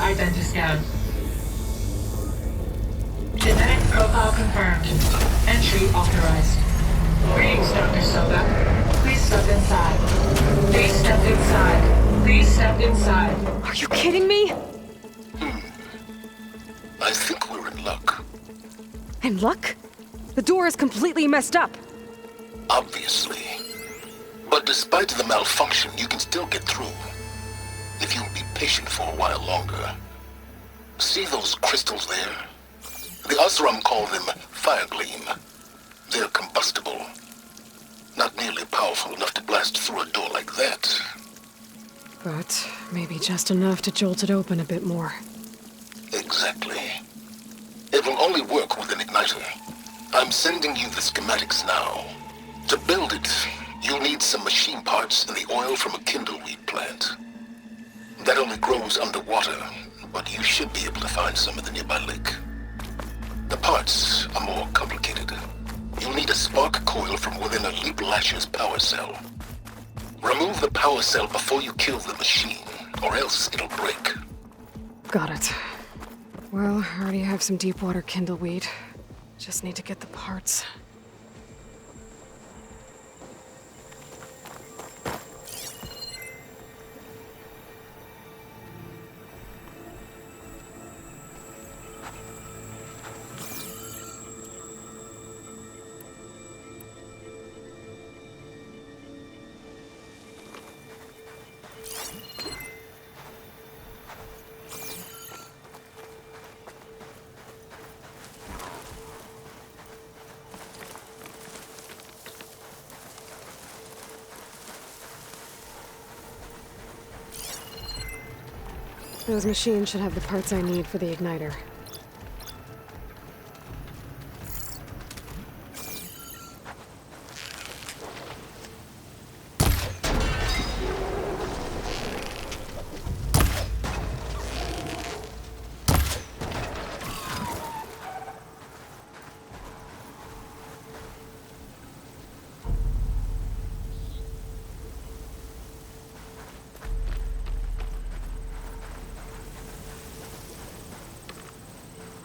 Identiscan. Genetic profile confirmed. Entry authorized. Greetings, Dr. Soga. Please step inside. Please step inside. Please step inside. Are you kidding me? I think we're in luck. In luck? The door is completely messed up. Obviously. But despite the malfunction, you can still get through. If you'll be patient for a while longer. See those crystals there? The Osram call them Firegleam. They're combustible. Not nearly powerful enough to blast through a door like that. But maybe just enough to jolt it open a bit more. Exactly. It will only work with an igniter. I'm sending you the schematics now. To build it, you'll need some machine parts and the oil from a kindleweed plant. That only grows underwater, but you should be able to find some in the nearby lake. The parts are more complicated. You'll need a spark coil from within a Leap Lasher's power cell. Remove the power cell before you kill the machine, or else it'll break. Got it. Well, I already have some deep water kindleweed. Just need to get the parts. Those machines should have the parts I need for the igniter.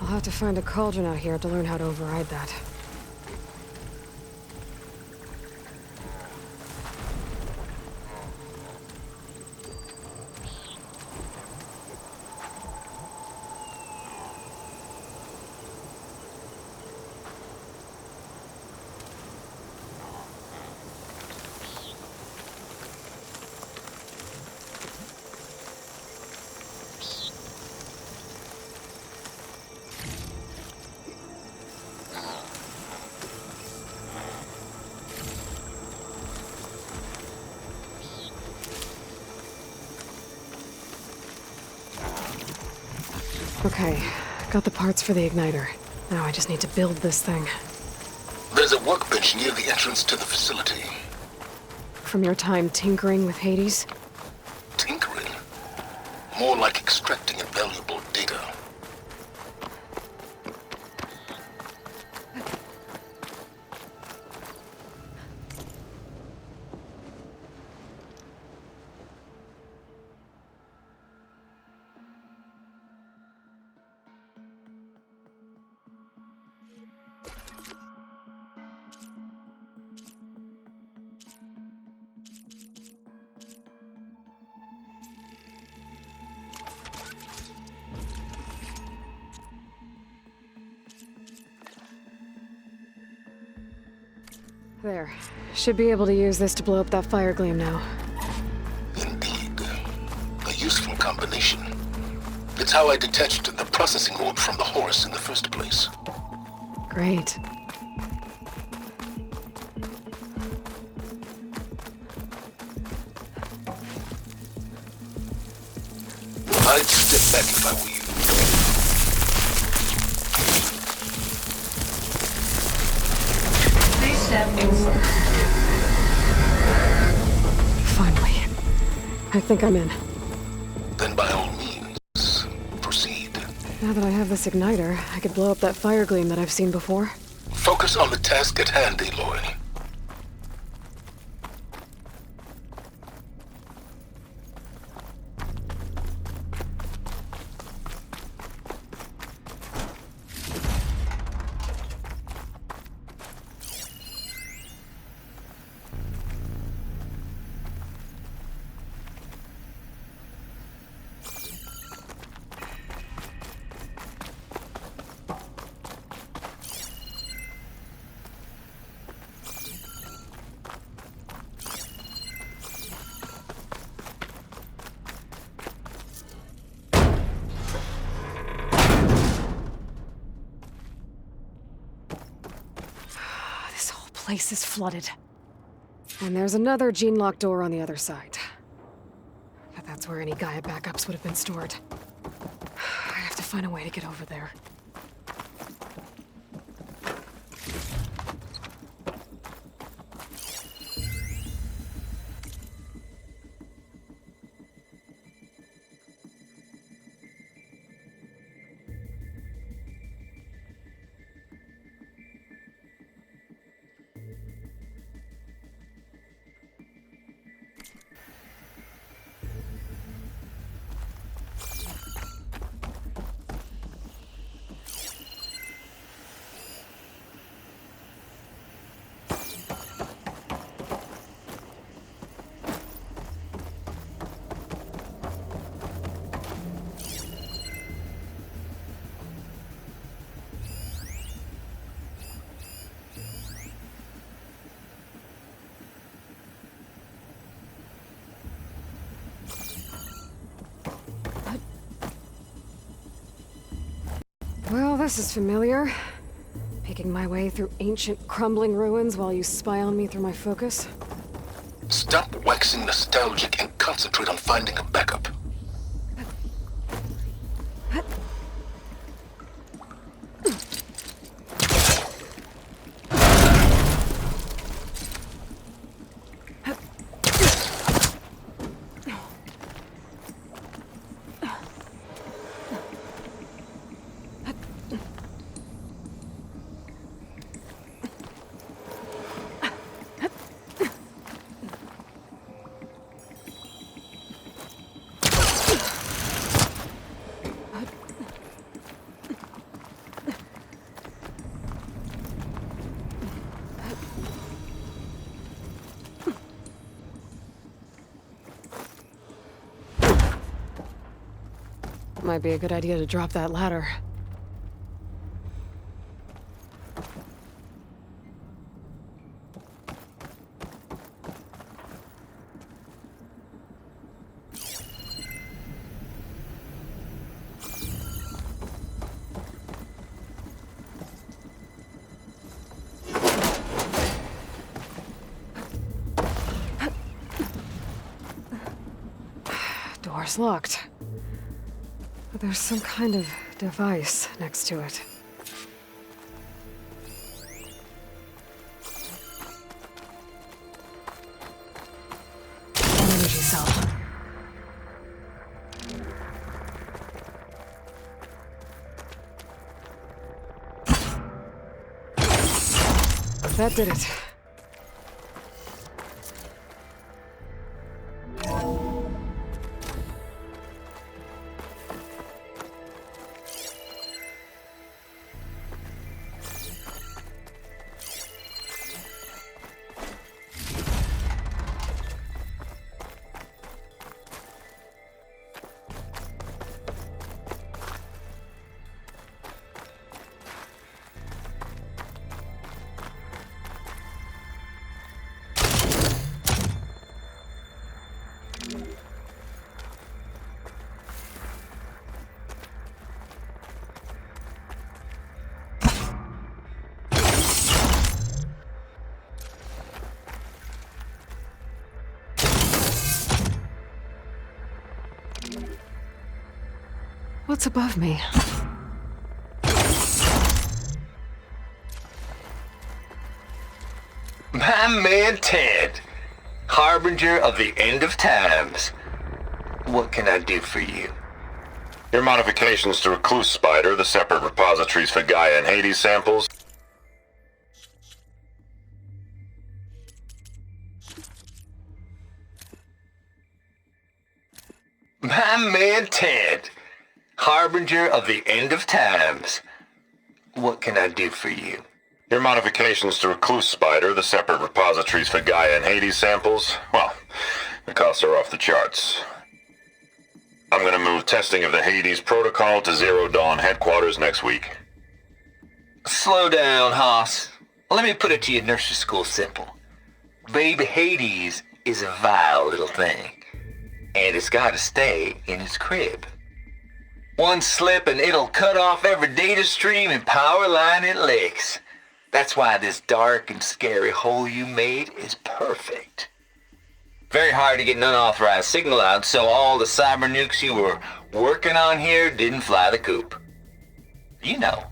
I'll have to find a cauldron out here to learn how to override that. Okay, got the parts for the igniter. Now I just need to build this thing. There's a workbench near the entrance to the facility. From your time tinkering with Hades? Tinkering? More like extracting invaluable data. There. Should be able to use this to blow up that Firegleam now. Indeed. A useful combination. It's how I detached the processing orb from the horse in the first place. Great. I'd step back if I were you. Please step inside. Finally. I think I'm in. Then by all means, proceed. Now that I have this igniter, I could blow up that Firegleam that I've seen before. Focus on the task at hand, Aloy. place is flooded. And there's another gene-locked door on the other side. But that's where any Gaia backups would have been stored. I have to find a way to get over there. Well, this is familiar. Picking my way through ancient, crumbling ruins while you spy on me through my focus. Stop waxing nostalgic and concentrate on finding a backup. Might be a good idea to drop that ladder. Door's locked. But there's some kind of device next to it. An energy cell. That did it. What's above me? My man Ted, harbinger of the end of times. What can I do for you? Your modifications to Recluse Spider, the separate repositories for Gaia and Hades samples. My man Ted, harbinger of the end of times. What can I do for you? Your modifications to Recluse Spider, the separate repositories for Gaia and Hades samples. Well, the costs are off the charts. I'm gonna move testing of the Hades protocol to Zero Dawn headquarters next week. Slow down, Haas. Let me put it to you nursery school simple. Baby Hades is a vile little thing, and it's gotta stay in its crib. One slip and it'll cut off every data stream and power line it licks. That's why this dark and scary hole you made is perfect. Very hard to get an unauthorized signal out, so all the cyber nukes you were working on here didn't fly the coop. You know,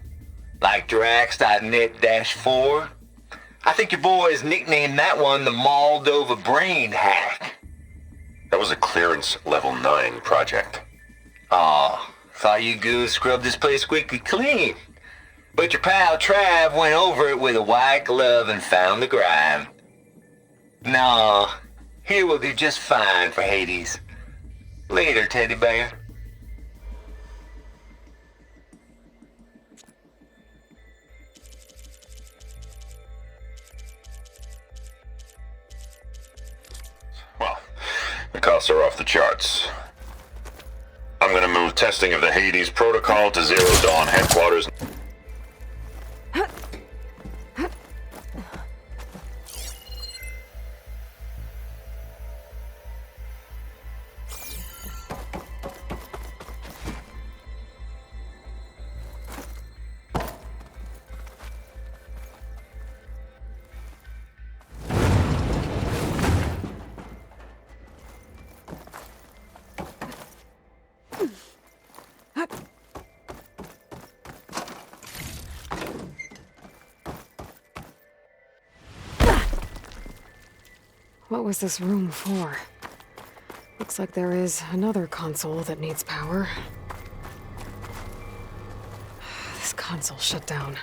like Drax.net-4. I think your boys nicknamed that one the Moldova Brain Hack. That was a clearance level 9 project. Aw, thought you goons scrubbed this place squeaky clean. But your pal Trav went over it with a white glove and found the grime. Nah, here we'll do just fine for Hades. Later, teddy bear. Well, the costs are off the charts. I'm gonna move testing of the Hades protocol to Zero Dawn headquarters. What was this room for? Looks like there is another console that needs power. This console shut down.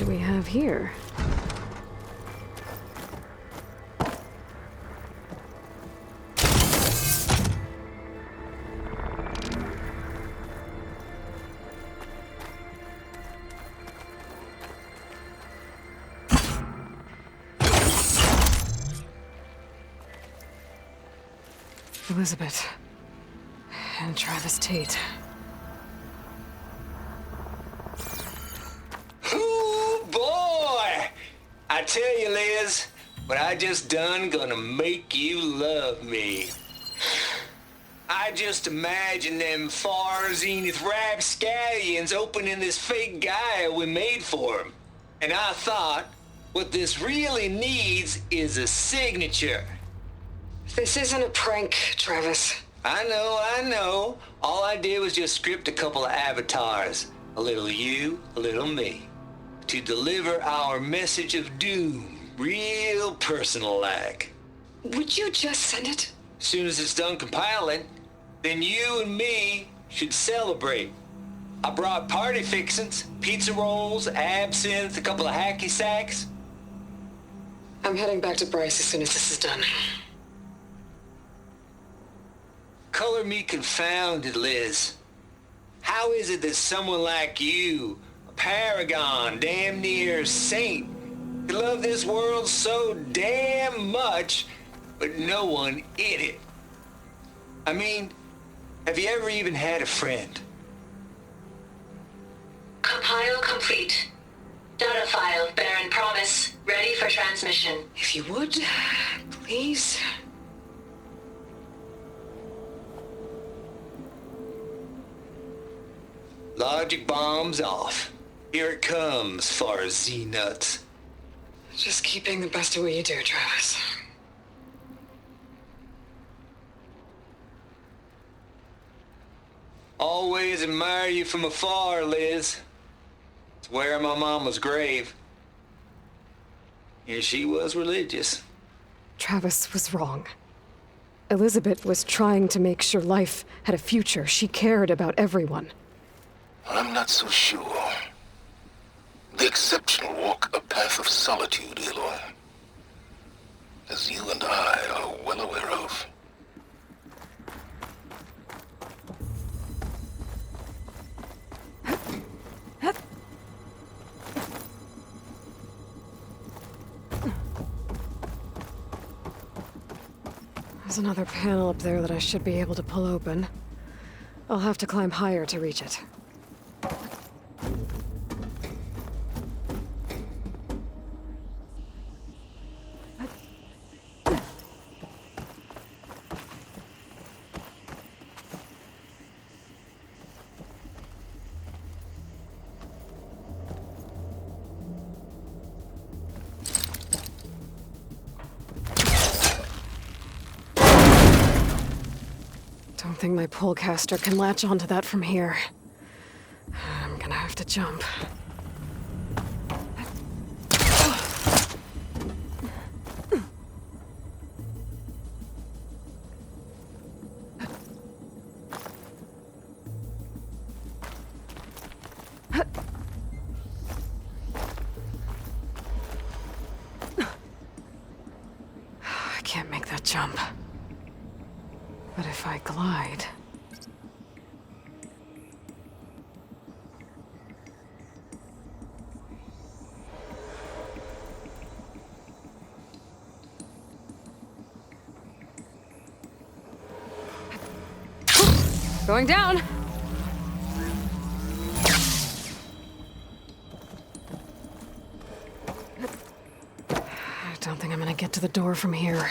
What do we have here? Elizabeth and Travis Tate. Ooh, boy! I tell you, Liz, what I just done gonna make you love me. I just imagine them far zenith rapscallions opening this fake Gaia we made for them. And I thought, what this really needs is a signature. This isn't a prank, Travis. I know. All I did was just script a couple of avatars. A little you, a little me. To deliver our message of doom, real personal-like. Would you just send it? As soon as it's done compiling, then you and me should celebrate. I brought party fixings, pizza rolls, absinthe, a couple of hacky sacks. I'm heading back to Bryce as soon as this is done. Color me confounded, Liz. How is it that someone like you, a paragon, damn near saint, could love this world so damn much, but no one in it? I mean, have you ever even had a friend? Compile complete. Data file, Baron Promise, ready for transmission. If you would, please. Logic bomb's off. Here it comes, far as Z-nuts. Just keep being the best at what you do, Travis. Always admire you from afar, Liz. It's where my mama's grave. Yeah, she was religious. Travis was wrong. Elizabeth was trying to make sure life had a future. She cared about everyone. I'm not so sure. The exceptional walk a path of solitude, Aloy. As you and I are well aware of. There's another panel up there that I should be able to pull open. I'll have to climb higher to reach it. Don't think my pullcaster can latch onto that from here. I'm gonna have to jump. I can't make that jump. But if I glide... Going down! I don't think I'm gonna get to the door from here.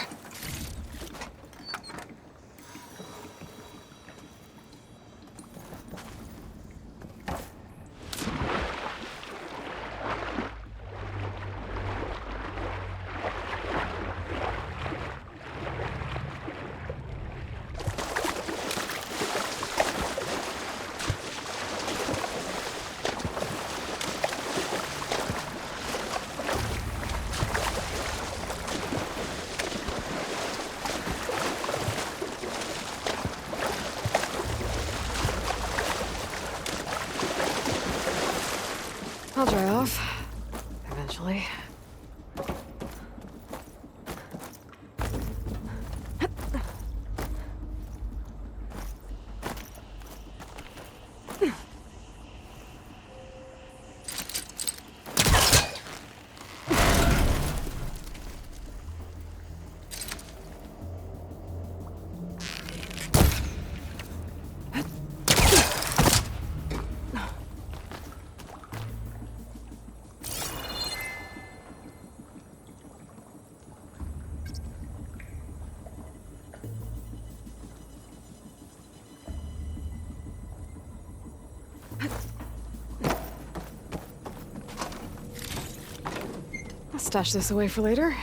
I'll dry off. Eventually. I'll stash this away for later.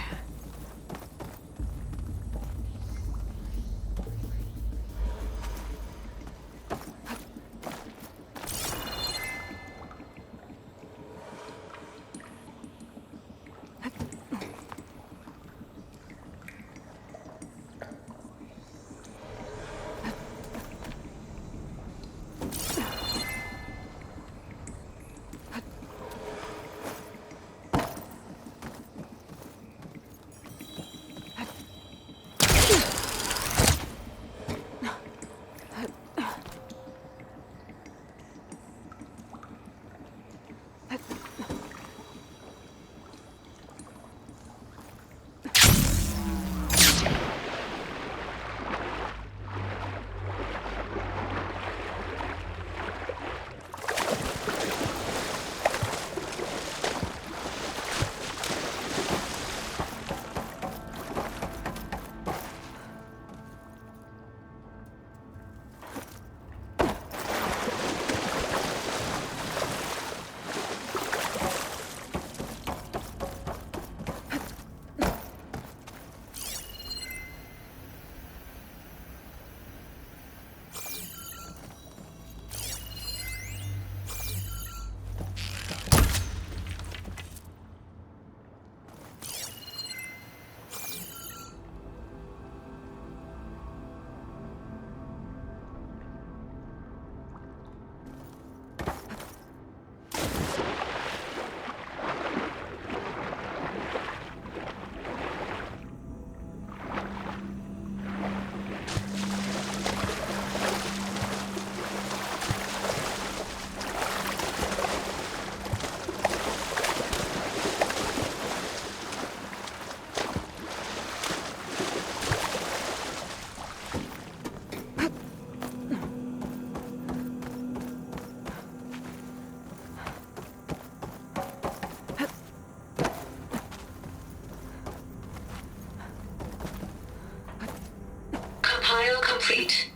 complete.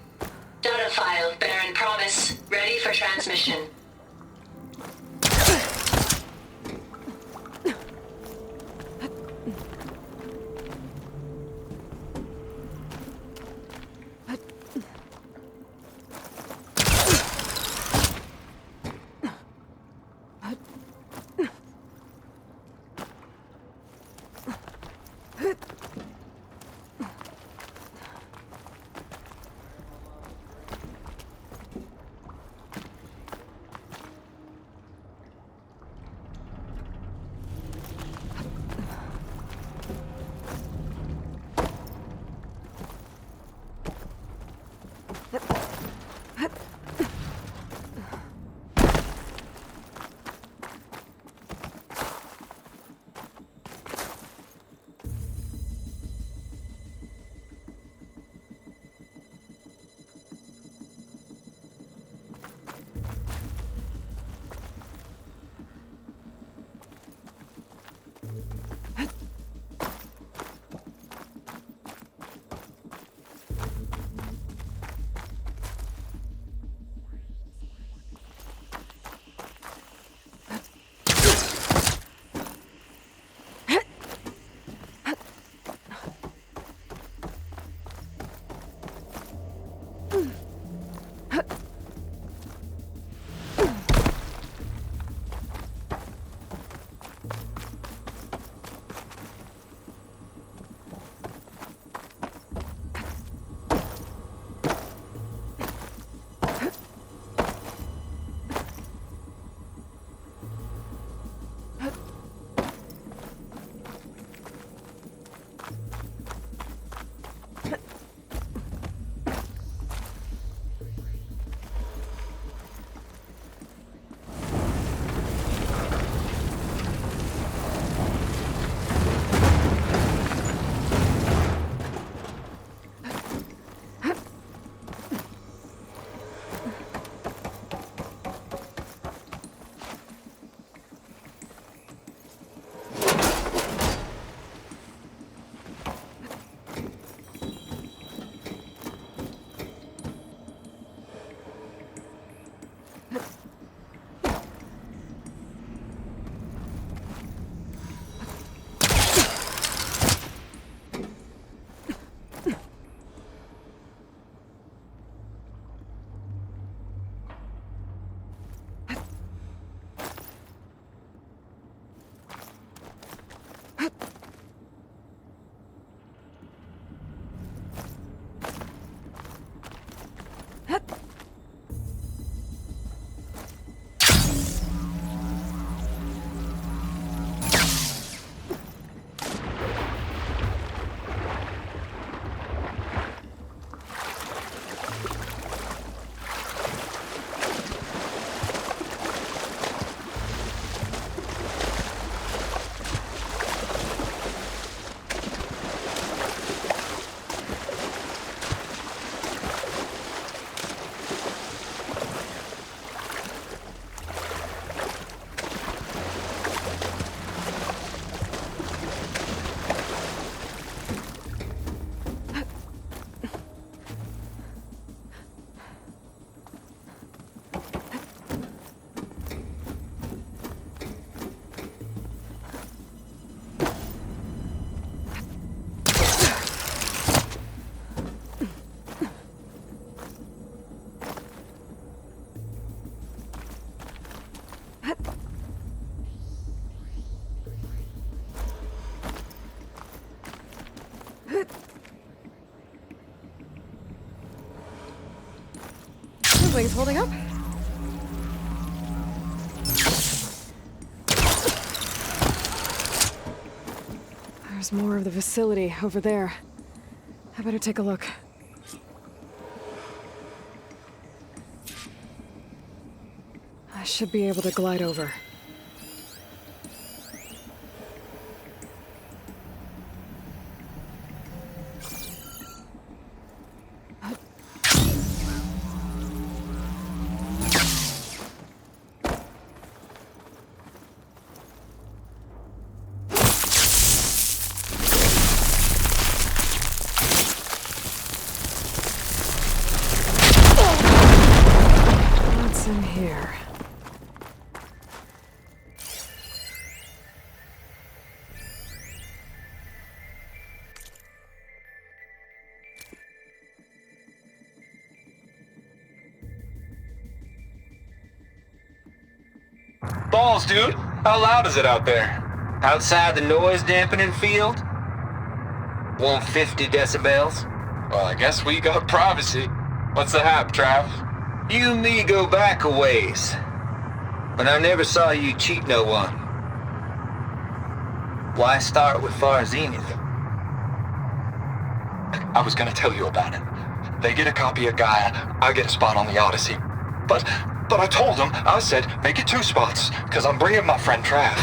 Data file, Baron Promise, ready for transmission. Wings holding up? There's more of the facility over there. I better take a look. I should be able to glide over. Nothing here. Balls, dude. How loud is it out there? Outside the noise dampening field? 150 decibels? Well, I guess we got privacy. What's the hap, Trav? You and me go back a ways. But I never saw you cheat no one. Why start with Far Zenith? I was gonna tell you about it. They get a copy of Gaia, I get a spot on the Odyssey. But I told them, I said, make it 2 spots, because I'm bringing my friend Trav.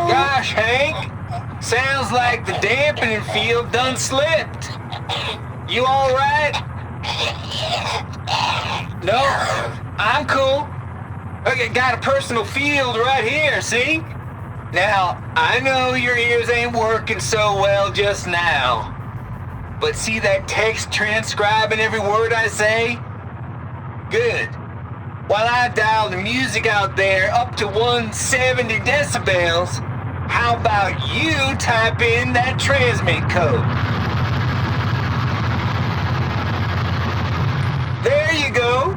Gosh, Hank. Sounds like the dampening field done slipped. You alright? No, I'm cool. Okay, got a personal field right here, see? Now, I know your ears ain't working so well just now. But see that text transcribing every word I say? Good. While I dial the music out there up to 170 decibels, how about you type in that transmit code? There you go.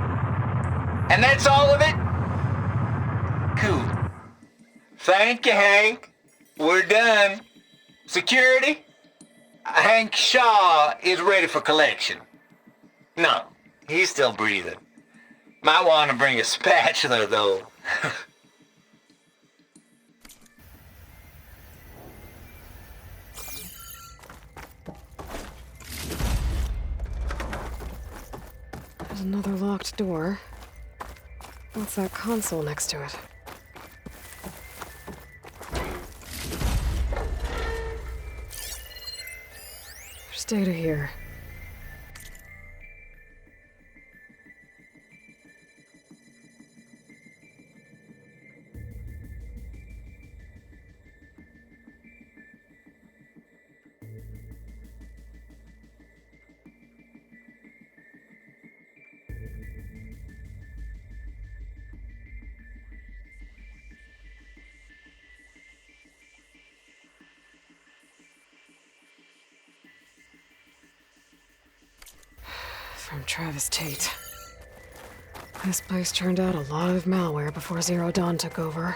And that's all of it? Cool. Thank you, Hank. We're done. Security? Hank Shaw is ready for collection. No, he's still breathing. Might want to bring a spatula, though. There's another locked door. What's that console next to it? There's data here. From Travis Tate. This place turned out a lot of malware before Zero Dawn took over.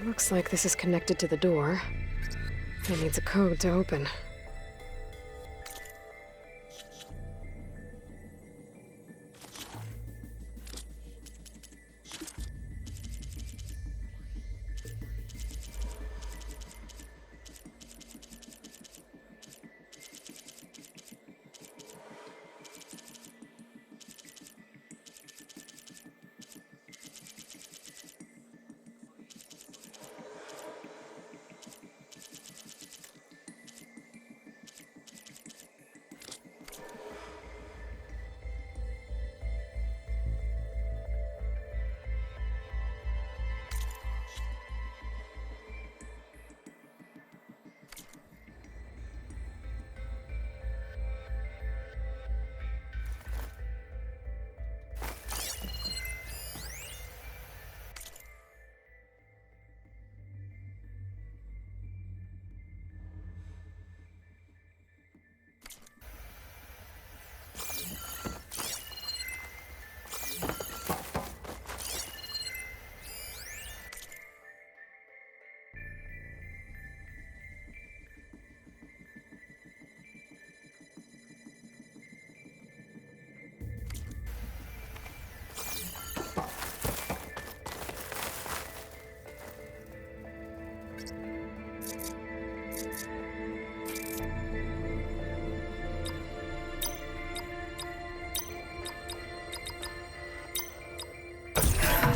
Looks like this is connected to the door. It needs a code to open.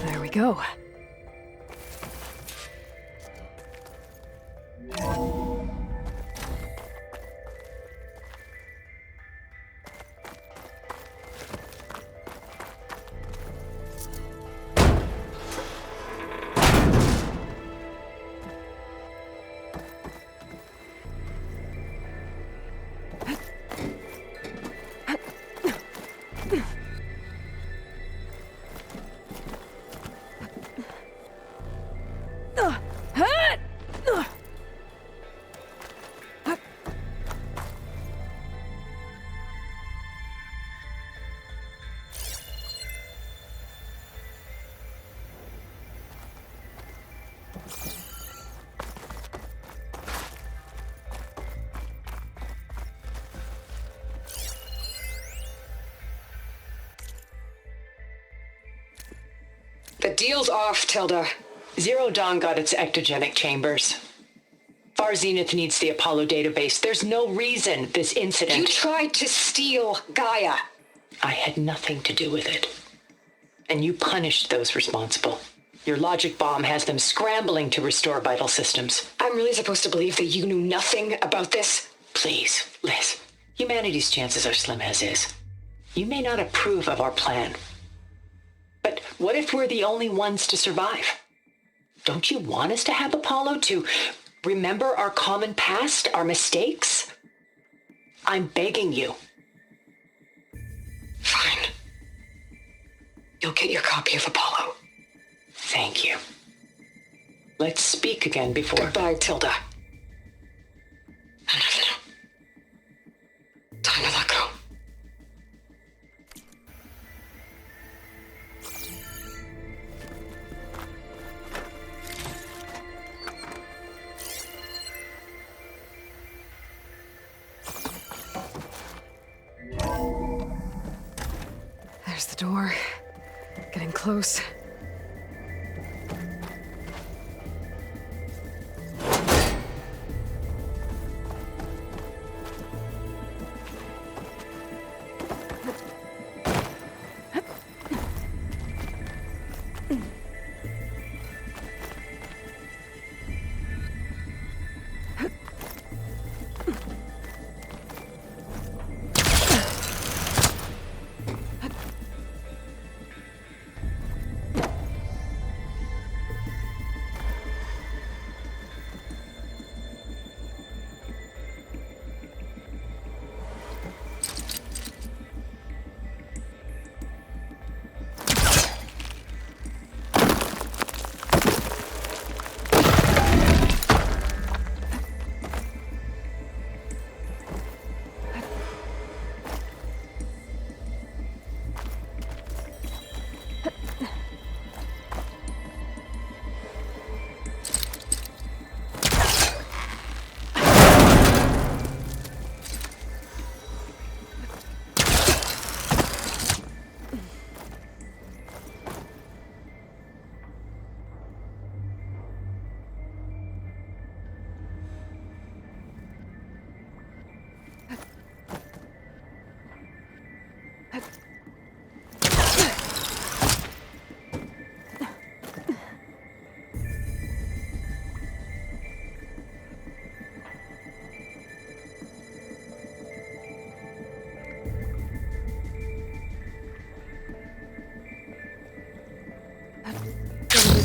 There we go. The deal's off, Tilda. Zero Dawn got its ectogenic chambers. Far Zenith needs the Apollo database. There's no reason this incident... You tried to steal Gaia. I had nothing to do with it. And you punished those responsible. Your logic bomb has them scrambling to restore vital systems. I'm really supposed to believe that you knew nothing about this? Please, Liz. Humanity's chances are slim as is. You may not approve of our plan. But what if we're the only ones to survive? Don't you want us to have Apollo to remember our common past, our mistakes? I'm begging you. Fine. You'll get your copy of Apollo. Thank you. Let's speak again before... Goodbye, Tilda. Time to let go. There's the door. Getting close.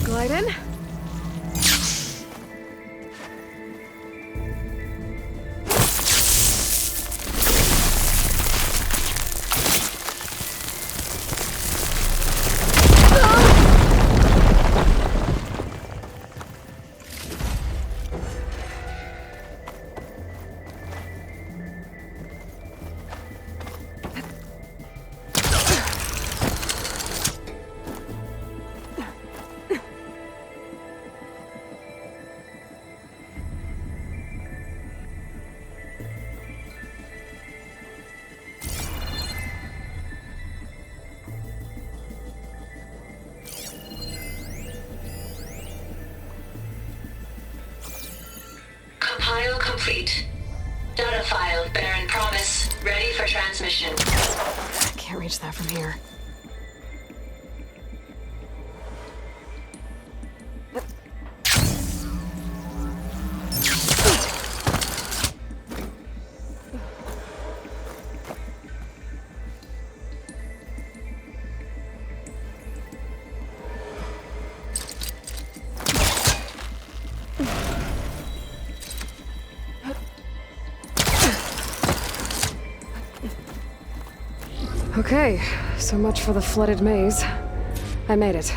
Glide in. Compile complete. Data file, Baron Promise, ready for transmission. I can't reach that from here. Okay, so much for the flooded maze. I made it.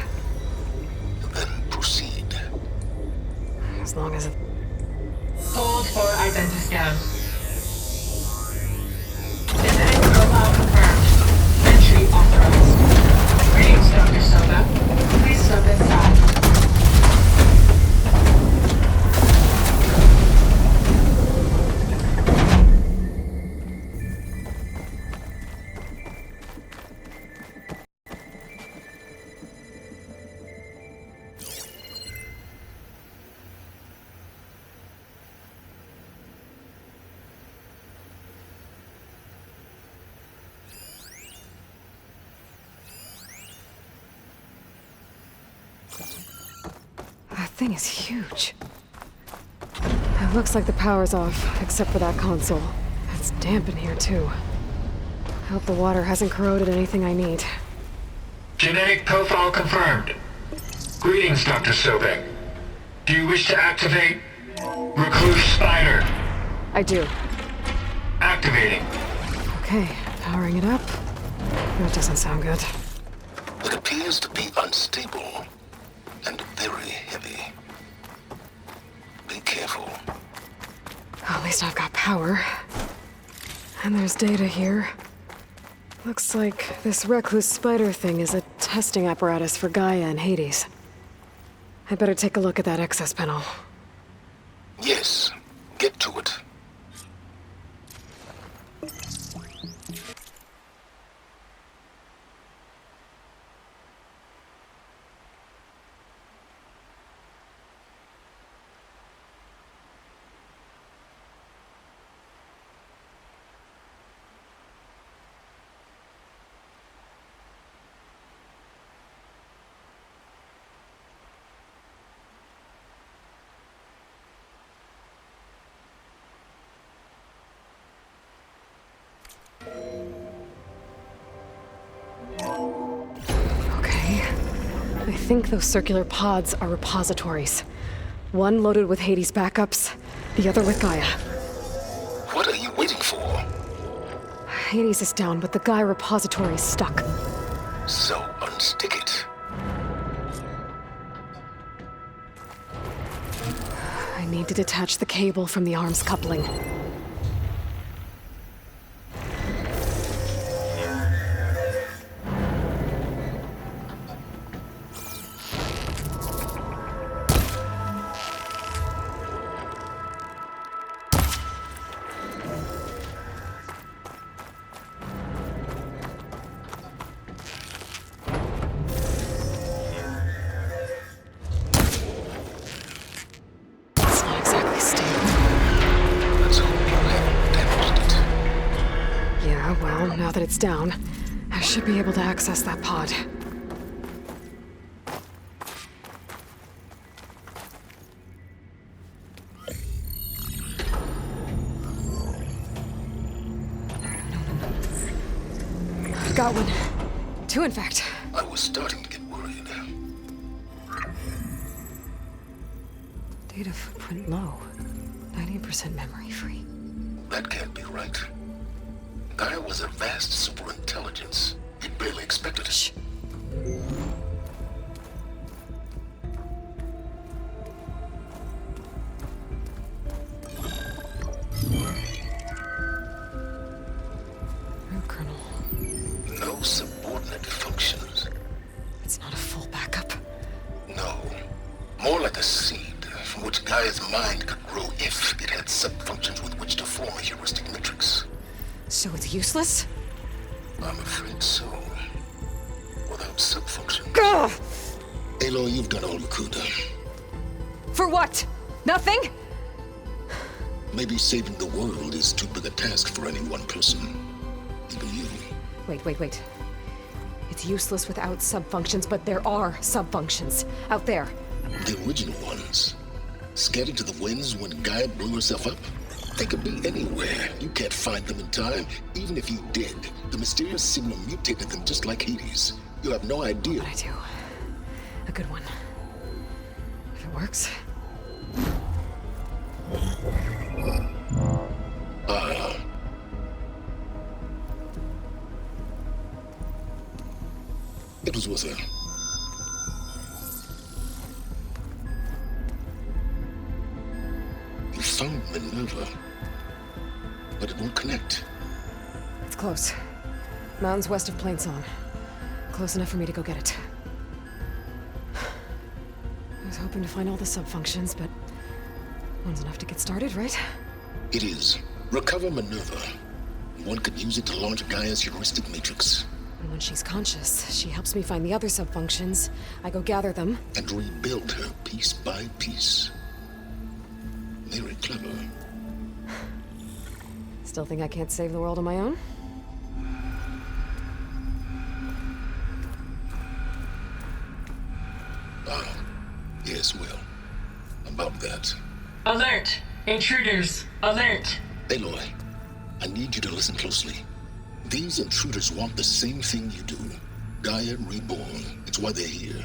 Then proceed. As long as it... Hold for identity scan. Visiting profile confirmed. Entry authorized. Greetings, Dr. Soda. Please step inside. That thing is huge. It looks like the power's off, except for that console. It's damp in here, too. I hope the water hasn't corroded anything I need. Genetic profile confirmed. Greetings, Dr. Sobek. Do you wish to activate Recluse Spider? I do. Activating. Okay, powering it up. That doesn't sound good. It appears to be unstable and very heavy. Be careful. At least I've got power. And there's data here. Looks like this Recluse Spider thing is a testing apparatus for Gaia and Hades. I'd better take a look at that access panel. Yes, get to it. Okay. I think those circular pods are repositories. One loaded with Hades backups, the other with Gaia. What are you waiting for? Hades is down, but the Gaia repository is stuck. So unstick it. I need to detach the cable from the arms coupling. It's not exactly stable. Let's hope you haven't damaged it. Yeah, well, now that it's down, I should be able to access that pod. I've got one. Two, in fact. I was starting to get worried. Data footprint low. 90% memory free. That can't be right. Gaia was a vast superintelligence. We barely expected it. Root kernel. No subordinate functions. It's not a full backup. No. More like a seed from which Gaia's mind could grow if it had subfunctions with which to form a heuristic matrix. So it's useless? I'm afraid so. Without subfunction. Ugh! Aloy, you've done all you could. For what? Nothing? Maybe saving the world is too big a task for any one person. Even you. Wait. It's useless without subfunctions, but there are subfunctions out there. The original ones. Scattered to the winds when Gaia blew herself up? They could be anywhere. You can't find them in time. Even if you did, the mysterious signal mutated them just like Hades. You have no idea. But I do. A good one. If it works. It was worth it. You found Minerva, but it won't connect. It's close. Mountains west of Plainsong. Close enough for me to go get it. I was hoping to find all the subfunctions, but one's enough to get started, right? It is. Recover Minerva. One could use it to launch Gaia's heuristic matrix. And when she's conscious, she helps me find the other subfunctions. I go gather them. And rebuild her piece by piece. Very clever. Still think I can't save the world on my own? Yes, well, about that. Alert! Intruders! Alert! Aloy, I need you to listen closely. These intruders want the same thing you do. Gaia reborn. It's why they're here.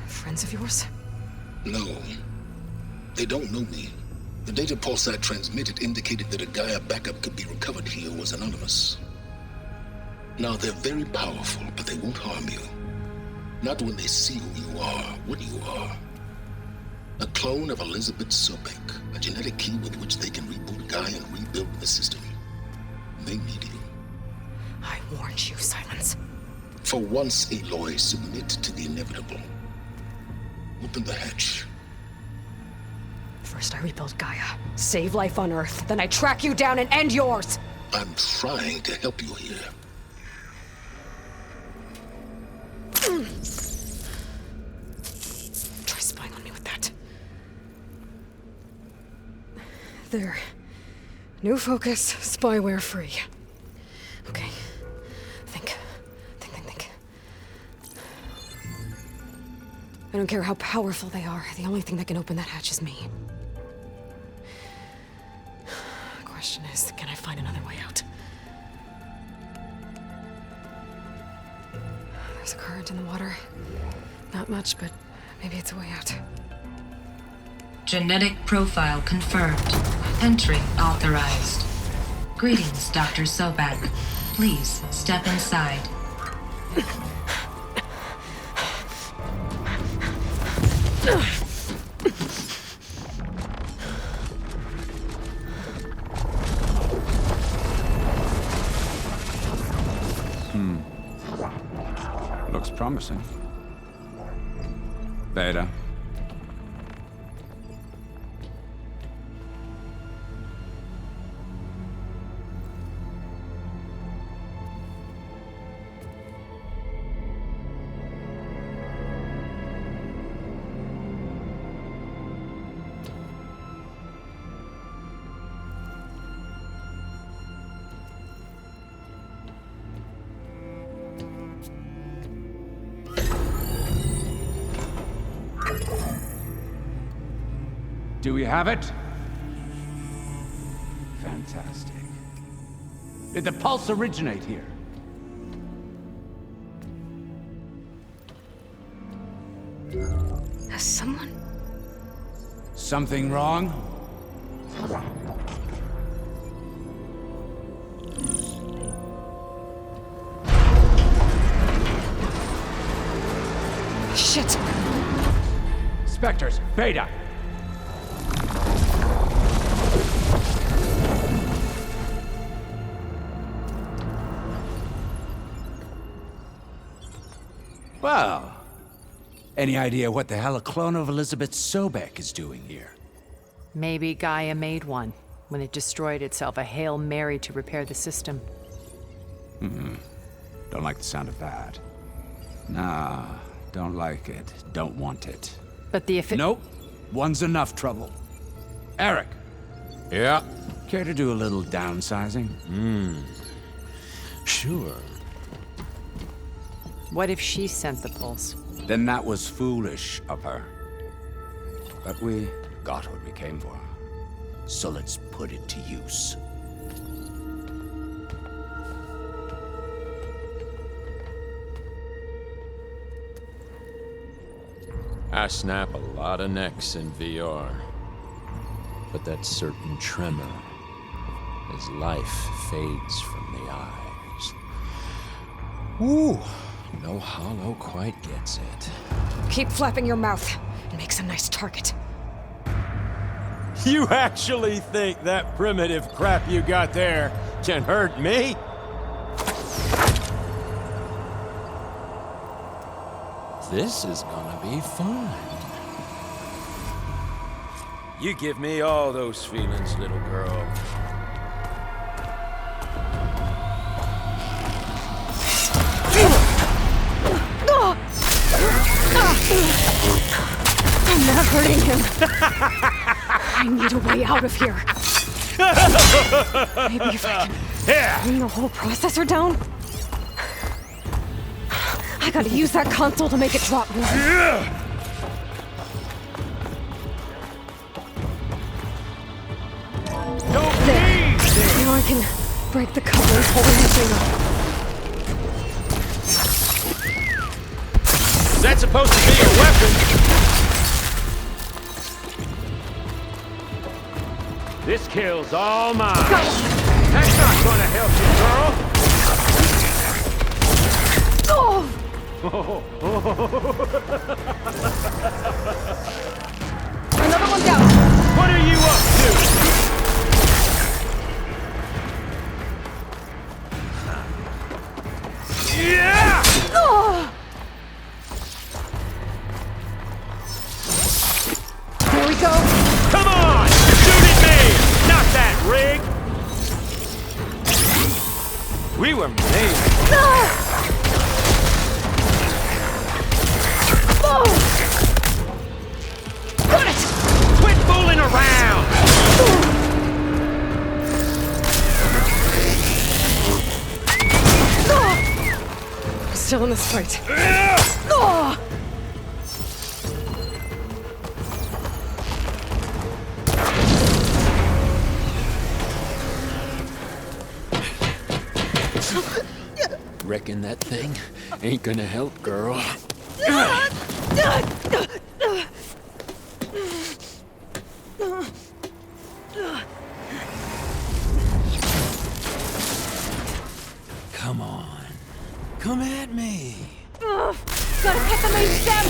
Friends of yours? No. They don't know me. The data Pulsat transmitted indicated that a Gaia backup could be recovered here was anonymous. Now, they're very powerful, but they won't harm you. Not when they see who you are, what you are. A clone of Elizabeth Sobek, a genetic key with which they can reboot Gaia and rebuild the system. They need you. I warned you, Silence. For once, Aloy, submit to the inevitable. Open the hatch. First I rebuild Gaia, save life on Earth, then I track you down and end yours! I'm trying to help you here. Try spying on me with that. There. New focus, spyware free. Okay. Think. I don't care how powerful they are. The only thing that can open that hatch is me. Question is, can I find another way out? There's a current in the water. Not much, but maybe it's a way out. Genetic profile confirmed. Entry authorized. Greetings, Dr. Sobek. Please step inside. Looks promising. Beta. Do we have it? Fantastic. Did the pulse originate here? Has someone? Something wrong? Shit! Spectres, Beta! Well, any idea what the hell a clone of Elizabeth Sobek is doing here? Maybe Gaia made one when it destroyed itself, a Hail Mary to repair the system. Don't like the sound of that. Nah, don't like it. Don't want it. But the Nope. One's enough trouble. Eric. Yeah? Care to do a little downsizing? Sure. What if she sent the pulse? Then that was foolish of her. But we got what we came for. So let's put it to use. I snap a lot of necks in VR. But that certain tremor as life fades from the eyes. Ooh, no hollow quite gets it. Keep flapping your mouth. It makes a nice target. You actually think that primitive crap you got there can hurt me? This is gonna be fun. You give me all those feelings, little girl. I'm not hurting him. I need a way out of here. Maybe if I can bring the whole processor down? I gotta use that console to make it drop more. I can break the couplings holding the thing up. Is that supposed to be a weapon? This kill's all mine. That's not gonna help you, girl. Another one down. What are you up to? Yeah! Here we go. Come on! Shoot at me! Not that rig! We were made. Got it! Quit fooling around! I'm still in this fight. Reckon that thing ain't gonna help, girl. Come on. Come at me. Gotta cut the main stem!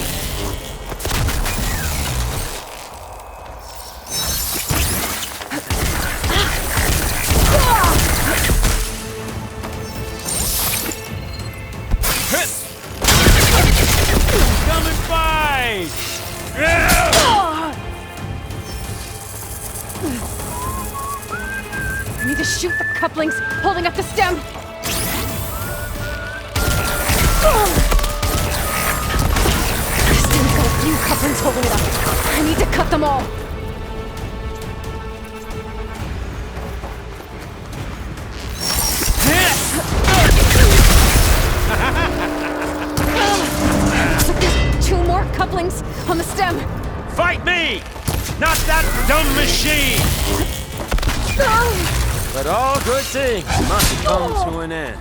Come and fight! I need to shoot the couplings holding up the stem! This thing's got a few couplings holding it up. I need to cut them all. There's 2 more couplings on the stem. Fight me! Not that dumb machine! But all good things must come to an end.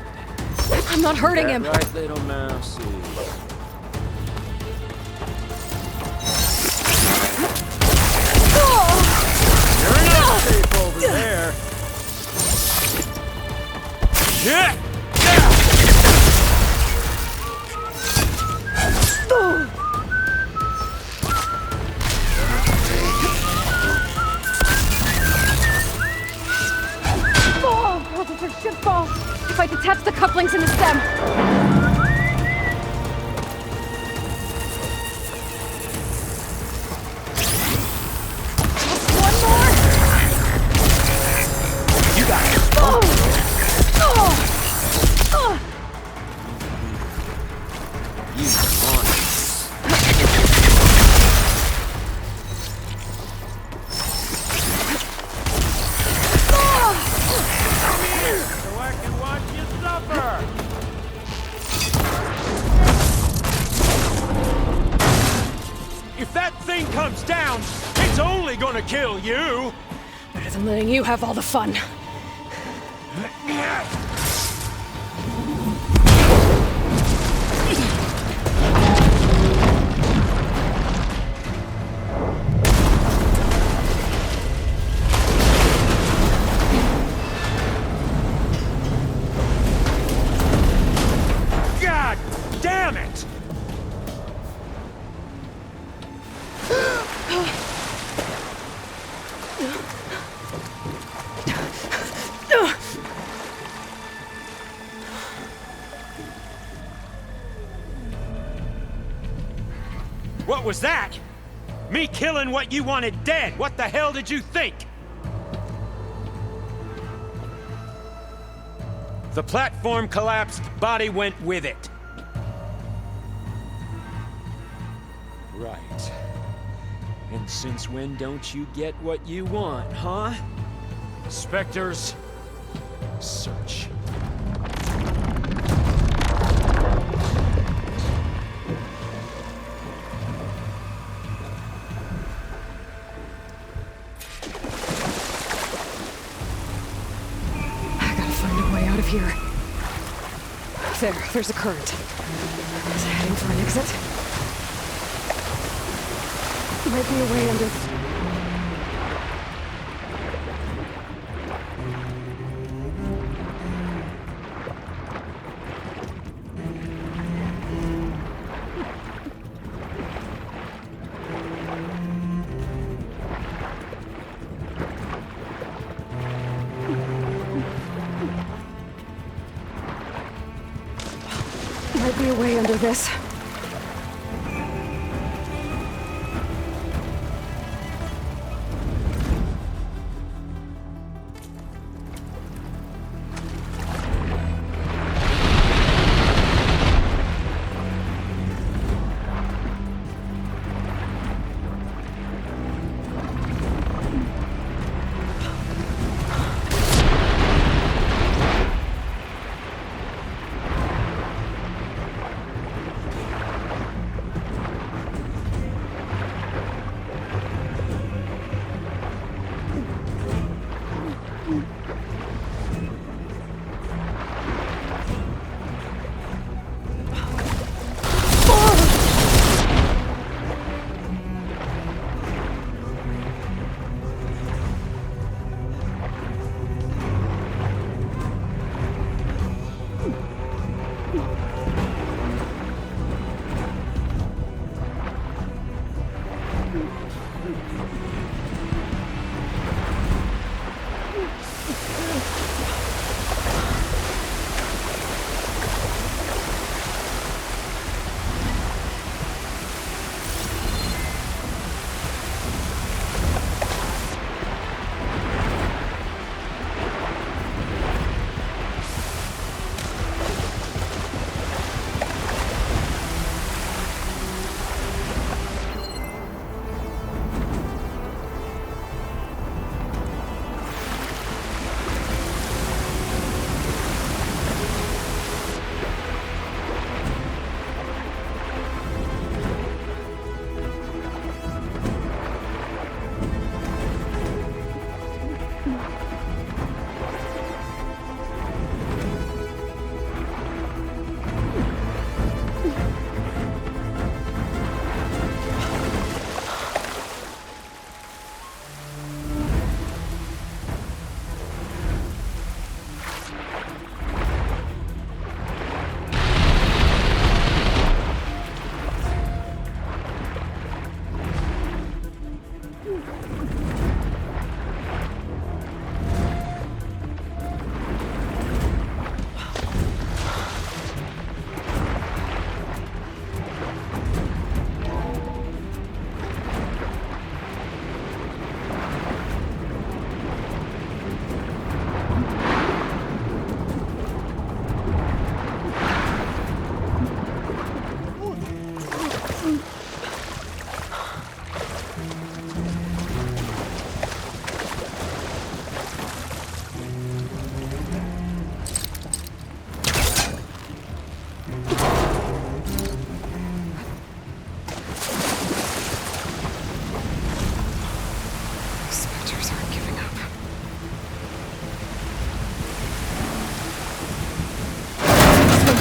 I'm not hurting him. Right, little mousey. You're not safe over there. Yeah! Should fall if I detach the couplings in the stem. Just one more. You got it. You want it. So I can watch you suffer! If that thing comes down, it's only gonna kill you! Better than letting you have all the fun. God damn it! What was that? Me killing what you wanted dead. What the hell did you think? The platform collapsed, body went with it. Right. And since when don't you get what you want, huh? Spectres, search. There's a current. Is it heading for an exit? Might be a way under... Might be a way under this.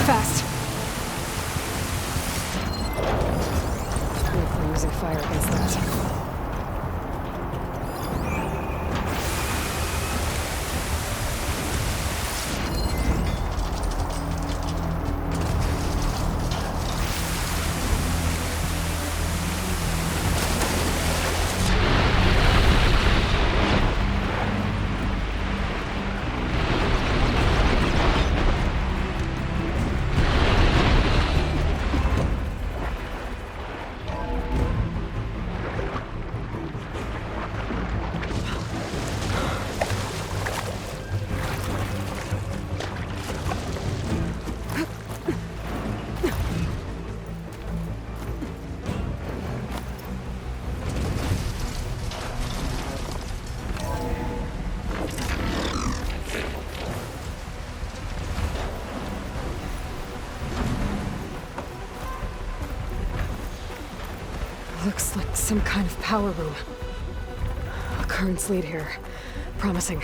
Fast. We're using fire against that. Looks like some kind of power room. Currents lead here. Promising.